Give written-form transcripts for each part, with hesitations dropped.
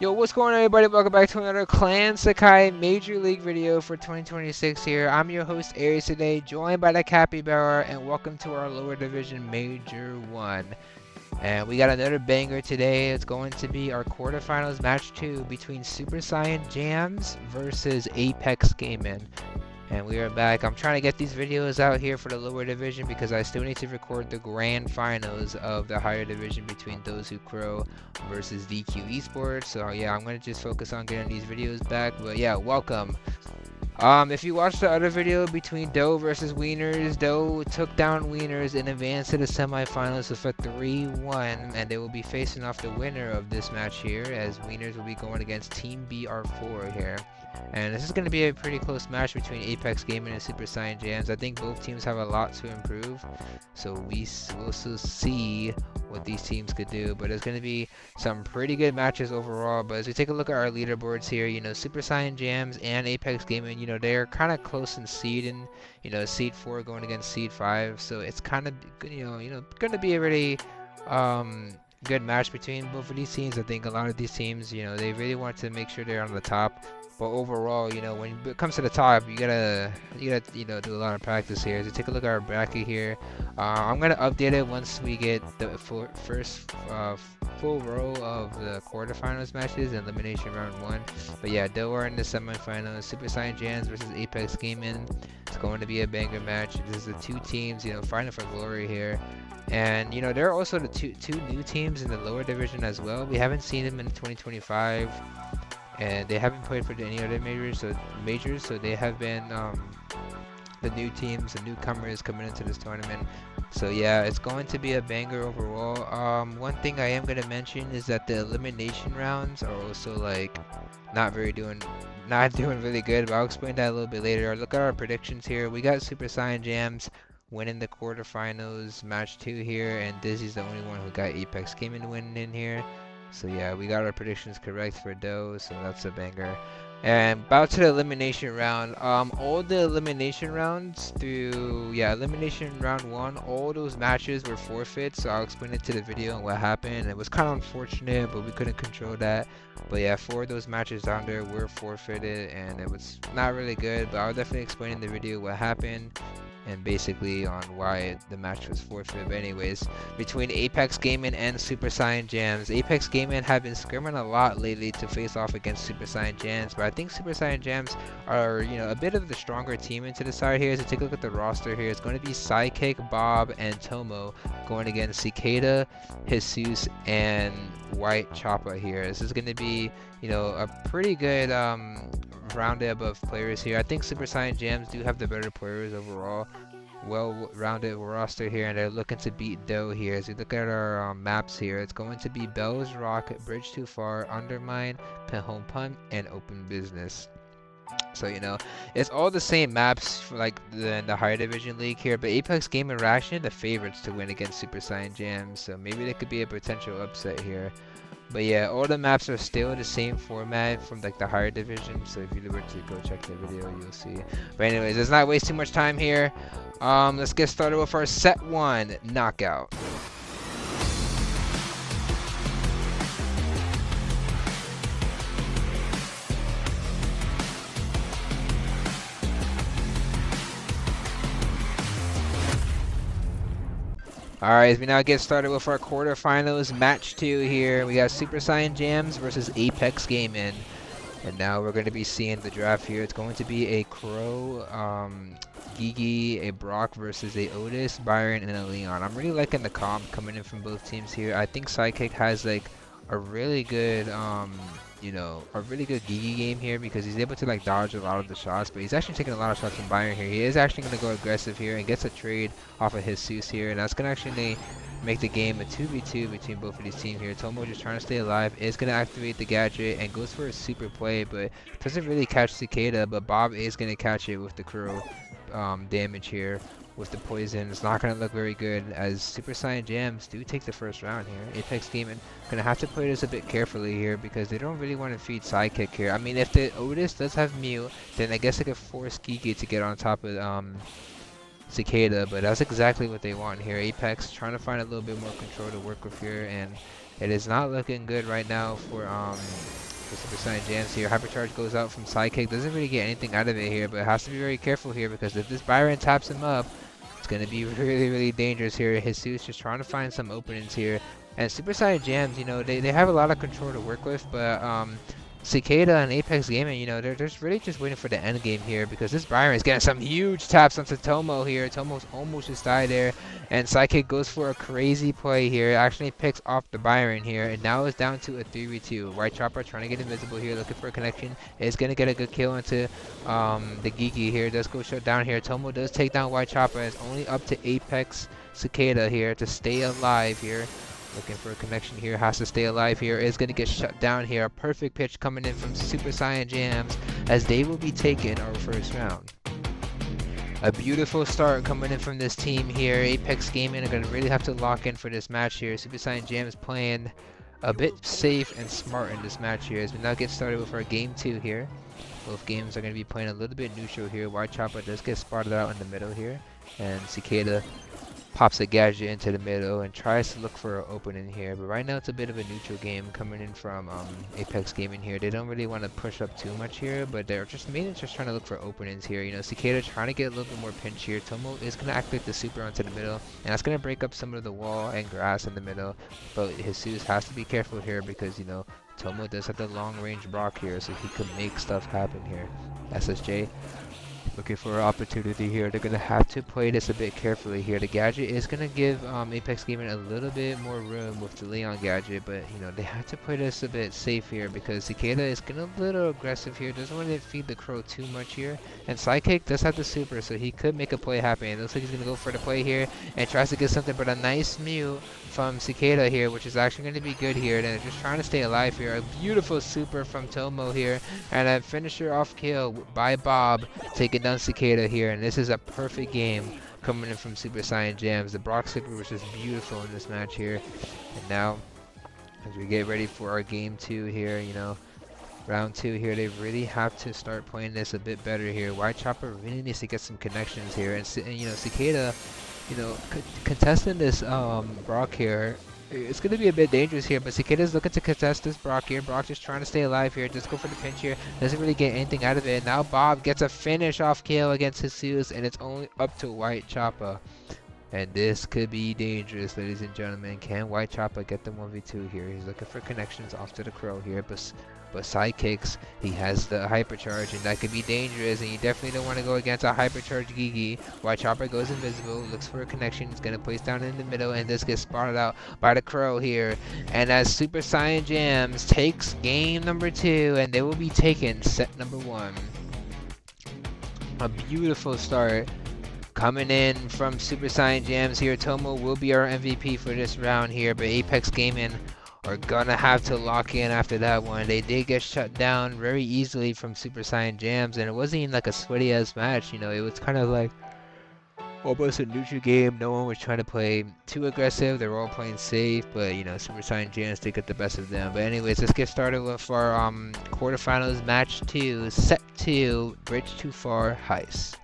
Yo, what's going on, everybody? Welcome back to another Clan Sakai Major League video for 2026 here. I'm your host, Aries, today, joined by the Capybara, and welcome to our lower division Major 1. And we got another banger today. It's going to be our quarterfinals match 2 between Super Saiyan Jams versus Apex Gaming. And we are back. I'm trying to get these videos out here for the lower division because I still need to record the grand finals of the higher division between Those Who Crow versus DQ Esports. So yeah, I'm gonna just focus on getting these videos back. But yeah, welcome. If you watched the other video between Doe versus Wieners, Doe took down Wieners and advanced to the semifinals with a 3-1, and they will be facing off the winner of this match here, as Wieners will be going against Team BR4 here. And this is going to be a pretty close match between Apex Gaming and Super Saiyan Jams. I think both teams have a lot to improve, so we'll see what these teams could do. But it's going to be some pretty good matches overall. But as we take a look at our leaderboards here, you know, Super Saiyan Jams and Apex Gaming, you know, they're kind of close in seed, and you know, seed 4 going against seed 5. So it's kind of going to be a really good match between both of these teams. I think a lot of these teams, you know, they really want to make sure they're on the top. But overall, you know, when it comes to the top, you gotta, you know, do a lot of practice here. So take a look at our bracket here. I'm gonna update it once we get the first full row of the quarterfinals matches and elimination round 1. But yeah, Doe are in the semifinals. Super Saiyan Jams versus Apex Gaming. It's going to be a banger match. This is the two teams, you know, fighting for glory here. And you know, there are also the two new teams in the lower division as well. We haven't seen them in 2025. And they haven't played for any other majors, so they have been the new teams, the newcomers coming into this tournament. So yeah, it's going to be a banger overall. One thing I am going to mention is that the elimination rounds are also like not doing really good, but I'll explain that a little bit later. Look at our predictions here. We got Super Saiyan Jams winning the quarterfinals match 2 here, and Dizzy's the only one who got Apex Gaming winning in here. So yeah, we got our predictions correct for Doe, so that's a banger. And about to the elimination round. All the elimination rounds elimination round 1, all those matches were forfeit, so I'll explain it to the video and what happened. It was kind of unfortunate, but we couldn't control that. But yeah, 4 of those matches down there were forfeited, and it was not really good, but I'll definitely explain in the video what happened and basically on why the match was forfeit. But anyways, between Apex Gaming and Super Saiyan Jams, Apex Gaming have been scrimming a lot lately to face off against Super Saiyan Jams, but I think Super Saiyan Jams are, you know, a bit of the stronger team into the side here. So take a look at the roster here. It's going to be Sidekick, Bob, and Tomo going against Cicada, Jesus, and White Choppa here. This is going to be, you know, a pretty good rounded of players here. I think Super Saiyan Jams do have the better players overall. Well-rounded roster here, and they're looking to beat Doe here. As we look at our maps here, it's going to be Bell's Rock, Bridge Too Far, Undermine, Home Punt, and Open Business. So, you know, it's all the same maps for like the higher division league here, but Apex Gaming are actually the favorites to win against Super Saiyan Jams, so maybe there could be a potential upset here. But yeah, all the maps are still the same format from like the higher division, so if you were to go check the video, you'll see. But anyways, let's not waste too much time here. Let's get started with our set 1 knockout. Alright, we now get started with our quarterfinals match 2 here. We got Super Saiyan Jams versus Apex Gaming. And now we're going to be seeing the draft here. It's going to be a Crow, Gigi, a Brock versus a Otis, Byron, and a Leon. I'm really liking the comp coming in from both teams here. I think Sidekick has like a really good, you know, a really good Gigi game here because he's able to like dodge a lot of the shots, but he's actually taking a lot of shots from Byron here. He is actually going to go aggressive here and gets a trade off of Jesus here, and that's going to actually make the game a 2v2 between both of these teams here. Tomo just trying to stay alive, is going to activate the gadget and goes for a super play, but doesn't really catch Cicada, but Bob is going to catch it with the Crow damage here. With the poison, it's not going to look very good as Super Saiyan Jams do take the first round here. Apex Gaming going to have to play this a bit carefully here because they don't really want to feed Sidekick here. I mean, if the Otis does have Mew, then I guess they could force Gigi to get on top of Cicada, but that's exactly what they want here. Apex trying to find a little bit more control to work with here, and it is not looking good right now for for Super Saiyan Jams here. Hypercharge goes out from Sidekick. Doesn't really get anything out of it here, but has to be very careful here because if this Byron taps him up, it's going to be really, really dangerous here. Jesus just trying to find some openings here. And Super Saiyan Jams, you know, they have a lot of control to work with, but Cicada and Apex Gaming, you know, they're just really just waiting for the end game here because this Byron is getting some huge taps onto Tomo here. Tomo's almost just died there, and Sidekick goes for a crazy play here. Actually picks off the Byron here, and now it's down to a 3v2. White Chopper trying to get invisible here, looking for a connection. Is gonna get a good kill into the Geeky here. Does go shut down here. Tomo does take down White Chopper. It's only up to Apex Cicada here to stay alive here. Looking for a connection here, has to stay alive here, is going to get shut down here. A perfect pitch coming in from Super Saiyan Jams as they will be taking our first round. A beautiful start coming in from this team here. Apex Gaming are going to really have to lock in for this match here. Super Saiyan Jams playing a bit safe and smart in this match here as we now get started with our game 2 here. Both games are going to be playing a little bit neutral here. White Chopper does get spotted out in the middle here, and Cicada pops a gadget into the middle and tries to look for an opening here, but right now it's a bit of a neutral game coming in from Apex Gaming here. They don't really want to push up too much here, but they're just mainly just trying to look for openings here. You know, Cicada trying to get a little bit more pinch here. Tomo is going to activate the super onto the middle, and that's going to break up some of the wall and grass in the middle, but Jesus has to be careful here because, you know, Tomo does have the long range block here, so he could make stuff happen here. SSJ looking for an opportunity here. They're going to have to play this a bit carefully here. The gadget is going to give Apex Gaming a little bit more room with the Leon gadget, but you know, they have to play this a bit safe here because Cicada is getting a little aggressive here. Doesn't want to feed the Crow too much here. And Sidekick does have the super, so he could make a play happen. It looks like he's going to go for the play here and tries to get something, but a nice mute from Cicada here, which is actually going to be good here. They're just trying to stay alive here. A beautiful super from Tomo here, and a finisher off kill by Bob, taking down Cicada here, and this is a perfect game coming in from Super Saiyan Jams. The Brock super was just beautiful in this match here, and now as we get ready for our game 2 here, you know, round 2 here, they really have to start playing this a bit better here. White Chopper really needs to get some connections here, and you know, Cicada, you know, contesting this Brock here, it's going to be a bit dangerous here, but Cicada's looking to contest this Brock here. Brock just trying to stay alive here, just go for the pinch here, doesn't really get anything out of it. Now Bob gets a finish off kill against Jesus, and it's only up to White Chopper. And this could be dangerous, ladies and gentlemen. Can White Chopper get the 1v2 here? He's looking for connections off to the Crow here, but Sidekicks, he has the hypercharge, and that could be dangerous, and you definitely don't want to go against a hypercharge Gigi. White Chopper goes invisible, looks for a connection, he's going to place down in the middle, and this gets spotted out by the Crow here. And as Super Saiyan Jams takes game number 2, and they will be taking set number 1. A beautiful start coming in from Super Saiyan Jams here. Tomo will be our MVP for this round here, but Apex Gaming are gonna have to lock in after that one. They did get shut down very easily from Super Saiyan Jams, and it wasn't even like a sweaty ass match, you know. It was kind of like almost a neutral game. No one was trying to play too aggressive. They were all playing safe, but you know, Super Saiyan Jams did get the best of them. But anyways, let's get started with our quarterfinals match 2, set 2, Bridge Too Far Heist.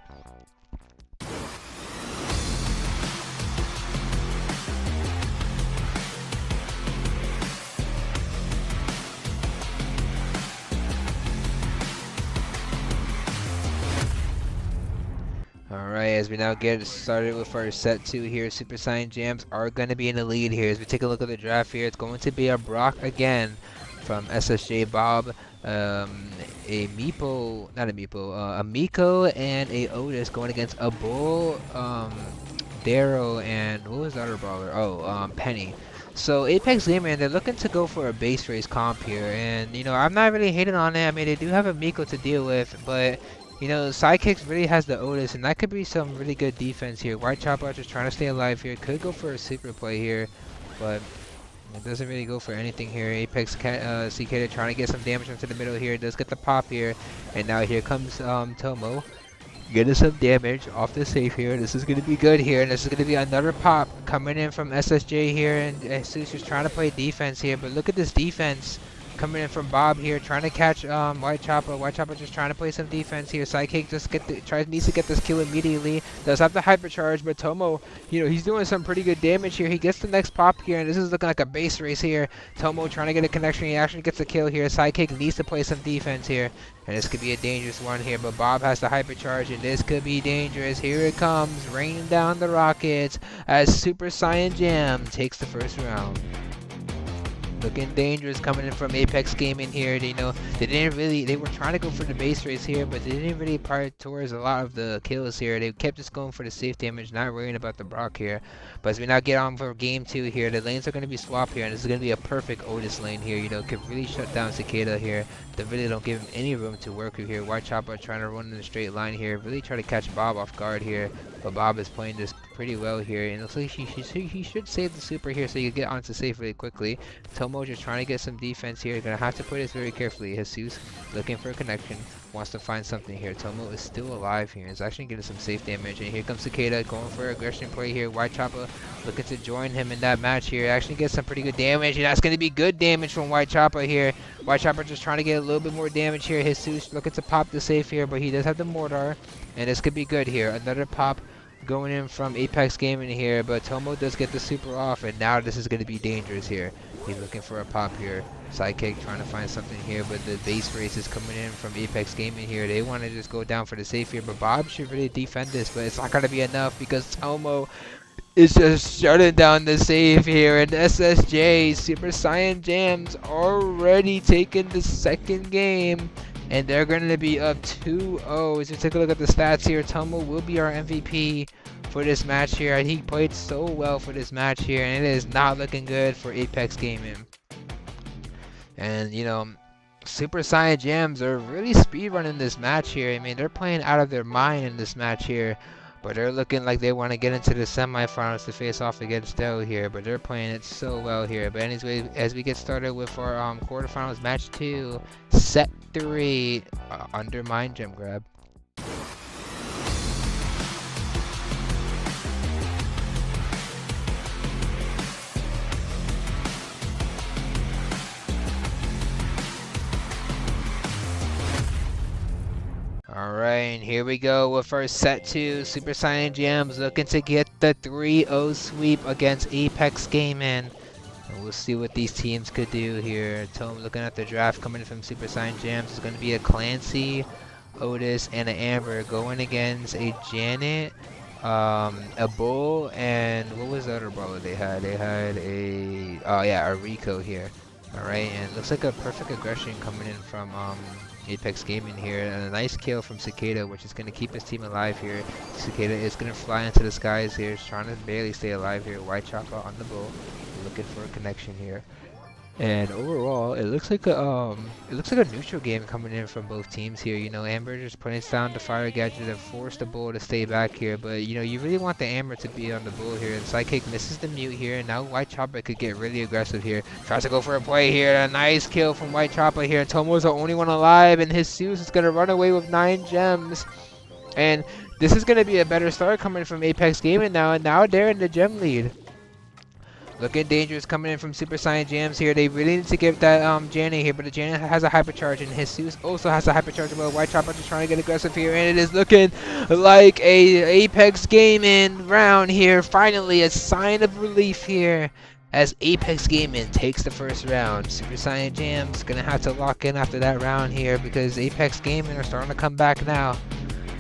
Alright, as we now get started with our set 2 here, Super Saiyan Jams are going to be in the lead here. As we take a look at the draft here, it's going to be a Brock again from SSJ Bob, a Meepo, not a Meepo, a Miko and a Otis going against a Bull, Darrow, and what was the other brawler? Oh, Penny. So Apex Gamer, they're looking to go for a base race comp here, and you know, I'm not really hating on it. I mean, they do have a Miko to deal with, but you know, Sidekicks really has the Otis, and that could be some really good defense here. White Chopper just trying to stay alive here. Could go for a super play here, but it doesn't really go for anything here. Apex Cicada trying to get some damage into the middle here. Does get the pop here, and now here comes Tomo getting some damage off the safe here. This is going to be good here, and this is going to be another pop coming in from SSJ here, and Jesus just trying to play defense here, but look at this defense coming in from Bob here, trying to catch White Chopper. White Chopper just trying to play some defense here. Sidekick just needs to get this kill immediately. Does have the hypercharge, but Tomo, he's doing some pretty good damage here. He gets the next pop here, and this is looking like a base race here. Tomo trying to get a connection. He actually gets the kill here. Sidekick needs to play some defense here, and this could be a dangerous one here. But Bob has the hypercharge, and this could be dangerous. Here it comes, raining down the rockets as Super Saiyan Jam takes the first round. Looking dangerous coming in from Apex Gaming here. They were trying to go for the base race here, but they didn't really prioritize a lot of the kills here. They kept just going for the safe damage, not worrying about the Brock here. But as we now get on for game 2 here, the lanes are going to be swapped here, and this is going to be a perfect Otis lane here. Could really shut down Cicada here. They really don't give him any room to work here. White Chopper trying to run in a straight line here, really try to catch Bob off guard here. But Bob is playing this pretty well here, and it looks like he should save the super here so he can get onto safe really quickly. Tomo just trying to get some defense here. Gonna have to play this very carefully. Jesus looking for a connection, wants to find something here. Tomo is still alive here. He's actually getting some safe damage, and here comes Cicada going for aggression play here. White Chopper looking to join him in that match here. Actually gets some pretty good damage, and that's gonna be good damage from White Chopper here. White Chopper just trying to get a little bit more damage here. Jesus looking to pop the safe here, but he does have the mortar, and this could be good here. Another pop going in from Apex Gaming here, but Tomo does get the super off, and now this is going to be dangerous here. He's looking for a pop here. Sidekick trying to find something here, but the base race is coming in from Apex Gaming here. They want to just go down for the safe here, but Bob should really defend this, but it's not going to be enough because Tomo is just shutting down the save here, and SSJ, Super Saiyan Jam's already taken the second game. And they're going to be up 2-0. As you take a look at the stats here, Tomo will be our MVP for this match here. He played so well for this match here, and it is not looking good for Apex Gaming. And, Super Saiyan Jams are really speedrunning this match here. I mean, they're playing out of their mind in this match here. But they're looking like they want to get into the semifinals to face off against Dell here. But they're playing it so well here. But anyway, as we get started with our quarterfinals, match 2, set 3, under Mind Gem Grab. Alright, and here we go with our set 2. Super Saiyan Jams looking to get the 3-0 sweep against Apex Gaming. And we'll see what these teams could do here. Tom looking at the draft coming from Super Saiyan Jams. It's going to be a Clancy, Otis, and an Amber going against a Janet, a Bull, and what was the other brawler they had? They had a Rico here. Alright, and it looks like a perfect aggression coming in from Apex Gaming here, and a nice kill from Cicada, which is going to keep his team alive here. Cicada is going to fly into the skies here, trying to barely stay alive here. White Chopper on the Bull, looking for a connection here. And overall, it looks like a neutral game coming in from both teams here. Amber just putting down the fire gadget and forced the Bull to stay back here. But you really want the Amber to be on the Bull here. And Sidekick misses the mute here. And now White Chopper could get really aggressive here. Tries to go for a play here. A nice kill from White Chopper here. Tomo's the only one alive, and Jesus is gonna run away with 9 gems. And this is gonna be a better start coming from Apex Gaming now. And now they're in the gem lead. Looking dangerous coming in from Super Saiyan Jams here. They really need to give that Janet here, but the Janet has a hypercharge, and Jesus also has a hypercharge. But White Chopper just trying to get aggressive here, and it is looking like a Apex Gaming round here. Finally, a sign of relief here as Apex Gaming takes the first round. Super Saiyan Jams gonna have to lock in after that round here because Apex Gaming are starting to come back now.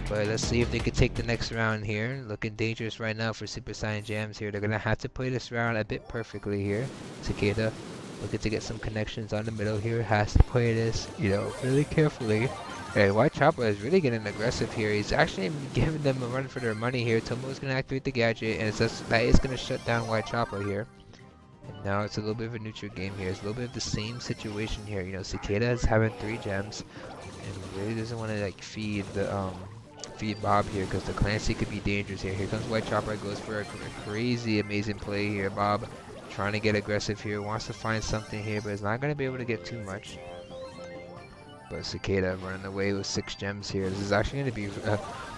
But let's see if they can take the next round here. Looking dangerous right now for Super Saiyan Jams here. They're going to have to play this round a bit perfectly here. Cicada looking to get some connections on the middle here. Has to play this, really carefully. And White Chopper is really getting aggressive here. He's actually giving them a run for their money here. Tomo's going to activate the gadget, and that is going to shut down White Chopper here. And now it's a little bit of a neutral game here. It's a little bit of the same situation here. Cicada is having 3 gems and really doesn't want to feed Bob here because the Clancy could be dangerous here. Here comes White Chopper, goes for a crazy amazing play here. Bob trying to get aggressive here, wants to find something here, but is not going to be able to get too much. but Cicada running away with 6 gems here. This is actually going to be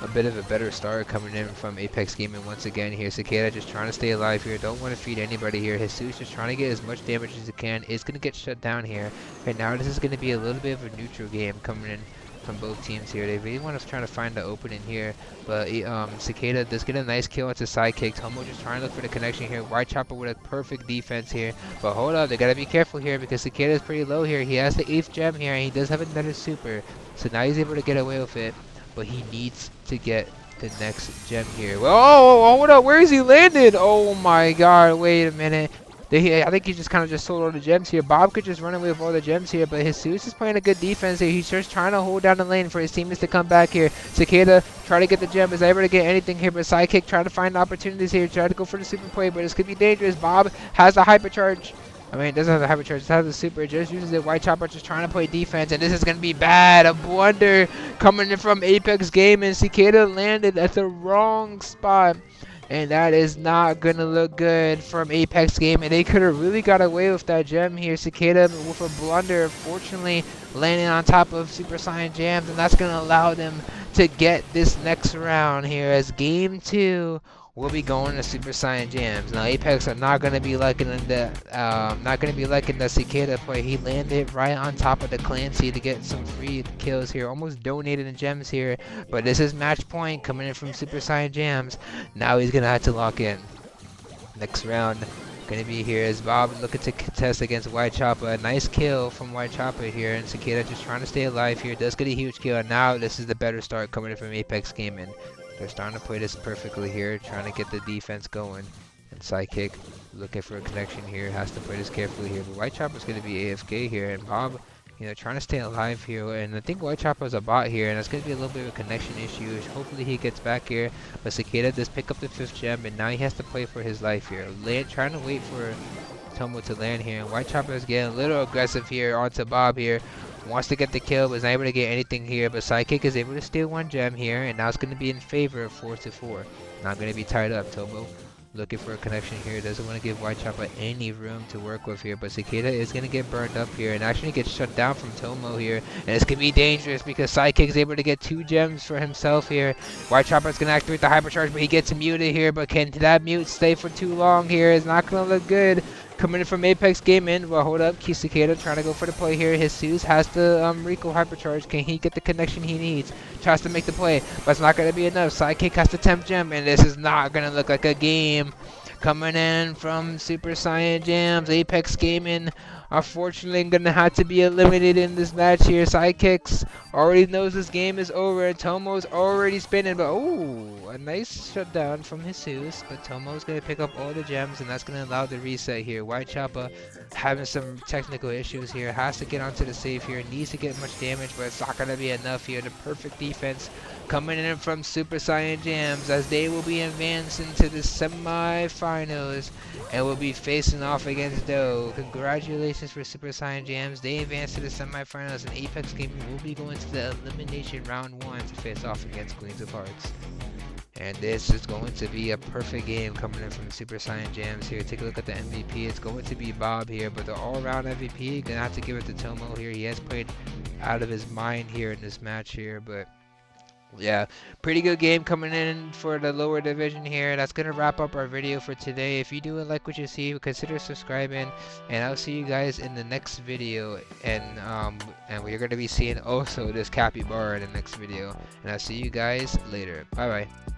a bit of a better start coming in from Apex Gaming once again here. Cicada just trying to stay alive here. Don't want to feed anybody here. Jesus just trying to get as much damage as he can. Is going to get shut down here. Right now, this is going to be a little bit of a neutral game coming in from both teams here. They really want to try to find the opening here, but Cicada does get a nice kill into sidekick. Tomo just trying to look for the connection here. White Chopper with a perfect defense here, but hold up, they gotta be careful here because Cicada is pretty low here. He has the 8th gem here, and he does have another super, so now he's able to get away with it, but he needs to get the next gem here. Well, oh, hold up, where is he landed? Oh my god, wait a minute. I think he just kind of just sold all the gems here. Bob could just run away with all the gems here, but Jesus is playing a good defense here. He's just trying to hold down the lane for his teammates to come back here. Cicada try to get the gem, is able to get anything here, but Sidekick trying to find opportunities here, try to go for the super play, but this could be dangerous. Bob has the hypercharge. I mean, it doesn't have the hypercharge, it has the super, just uses it. White Chopper just trying to play defense, and this is going to be bad. A blunder coming in from Apex Gaming. Cicada landed at the wrong spot. And that is not going to look good from Apex Gaming. They could have really got away with that gem here. Cicada with a blunder, fortunately landing on top of Super Saiyan Jams. And that's going to allow them to get this next round here, as Game 2 will be going to Super Saiyan Jams. Now Apex are not going to be liking the Cicada play. He landed right on top of the Clan Sakai to get some free kills here. Almost donated in gems here, but this is match point coming in from Super Saiyan Jams. Now he's going to have to lock in. Next round going to be here as Bob looking to contest against White Chopper. A nice kill from White Chopper here, and Cicada just trying to stay alive here. Does get a huge kill, and now this is the better start coming in from Apex Gaming. They're starting to play this perfectly here, trying to get the defense going. And Sidekick looking for a connection here, has to play this carefully here. But White Chopper's going to be AFK here, and Bob, trying to stay alive here. And I think White Chopper's a bot here, and it's going to be a little bit of a connection issue. Hopefully he gets back here. But Cicada does pick up the 5th gem, and now he has to play for his life here. Trying to wait for Tomo to land here. And White Chopper is getting a little aggressive here onto Bob here. Wants to get the kill, but is not able to get anything here. But Sidekick is able to steal 1 gem here, and now it's going to be in favor of 4-4. Not going to be tied up. Tomo looking for a connection here. Doesn't want to give White Chopper any room to work with here, but Cicada is going to get burned up here and actually gets shut down from Tomo here. And it's going to be dangerous because Sidekick is able to get 2 gems for himself here. White Chopper is going to activate the hypercharge, but he gets muted here. But can that mute stay for too long here? It's not going to look good. Coming in from Apex Gaming. Well, hold up. Cicada trying to go for the play here. Jesus has the Rico hypercharge. Can he get the connection he needs? Tries to make the play, but it's not going to be enough. Sidekick has the 10th gem, and this is not going to look like a game. Coming in from Super Saiyan Jams, Apex Gaming, unfortunately going to have to be eliminated in this match here. Sidekicks already knows this game is over, and Tomo's already spinning, but oh, a nice shutdown from Jesus, but Tomo's going to pick up all the gems, and that's going to allow the reset here. White Chopper having some technical issues here, has to get onto the save here, needs to get much damage, but it's not going to be enough here. The perfect defense coming in from Super Saiyan Jams, as they will be advancing to the semi-finals and will be facing off against Doe. Congratulations for Super Saiyan Jams. They advance to the semi-finals, and Apex Gaming will be going to the elimination round 1 to face off against Queens of Hearts. And this is going to be a perfect game coming in from Super Saiyan Jams here. Take a look at the MVP. It's going to be Bob here, but the all-around MVP, gonna have to give it to Tomo here. He has played out of his mind here in this match here, but yeah, pretty good game coming in for the lower division here. That's gonna wrap up our video for today. If you do like what you see, consider subscribing, and I'll see you guys in the next video. And we're gonna be seeing also this capybara in the next video, and I'll see you guys later. Bye bye.